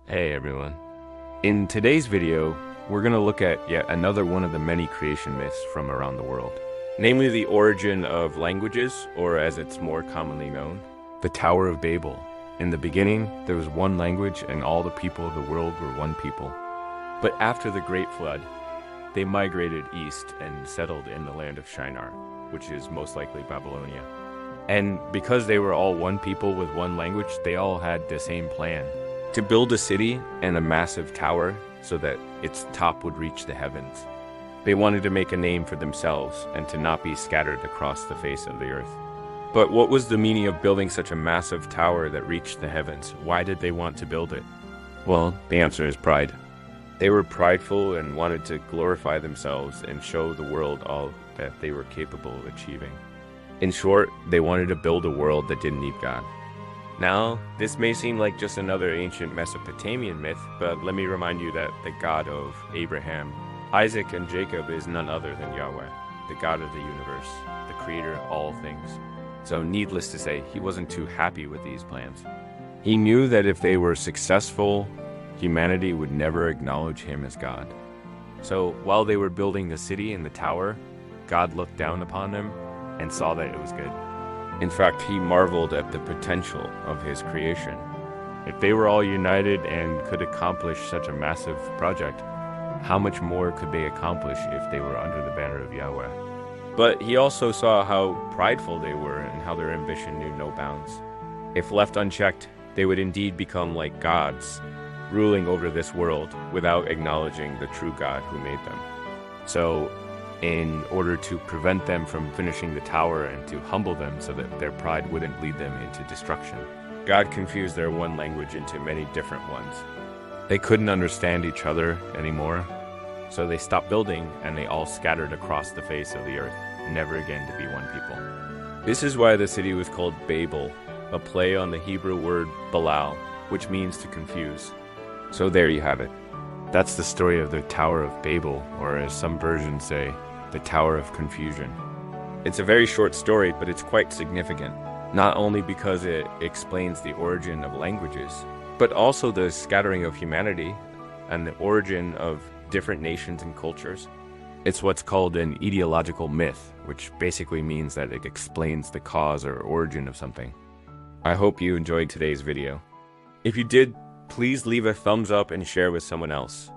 Hey everyone. In today's video, we're going to look at yet another one of the many creation myths from around the world. Namely the origin of languages, or as it's more commonly known, the Tower of Babel. In the beginning, there was one language and all the people of the world were one people. But after the Great Flood, they migrated east and settled in the land of Shinar, which is most likely Babylonia. And because they were all one people with one language, they all had the same plan: to build a city and a massive tower so that its top would reach the heavens. They wanted to make a name for themselves and to not be scattered across the face of the earth. But what was the meaning of building such a massive tower that reached the heavens? Why did they want to build it? Well, the answer is pride. They were prideful and wanted to glorify themselves and show the world all that they were capable of achieving. In short, they wanted to build a world that didn't need God. Now, this may seem like just another ancient Mesopotamian myth, but let me remind you that the God of Abraham, Isaac, and Jacob is none other than Yahweh, the God of the universe, the creator of all things. So needless to say, he wasn't too happy with these plans. He knew that if they were successful, humanity would never acknowledge him as God. So while they were building the city and the tower, God looked down upon them and saw that it was good. In fact, he marveled at the potential of his creation. If they were all united and could accomplish such a massive project, how much more could they accomplish if they were under the banner of Yahweh? But he also saw how prideful they were and how their ambition knew no bounds. If left unchecked, they would indeed become like gods, ruling over this world without acknowledging the true God who made them. So, in order to prevent them from finishing the tower and to humble them so that their pride wouldn't lead them into destruction, God confused their one language into many different ones. They couldn't understand each other anymore, so they stopped building and they all scattered across the face of the earth, never again to be one people. This is why the city was called Babel, a play on the Hebrew word balal, which means to confuse. So there you have it. That's the story of the Tower of Babel, or as some versions say, the Tower of Confusion. It's a very short story, but it's quite significant, not only because it explains the origin of languages, but also the scattering of humanity and the origin of different nations and cultures. It's what's called an etiological myth, which basically means that it explains the cause or origin of something. I hope you enjoyed today's video. If you did, please leave a thumbs up and share with someone else.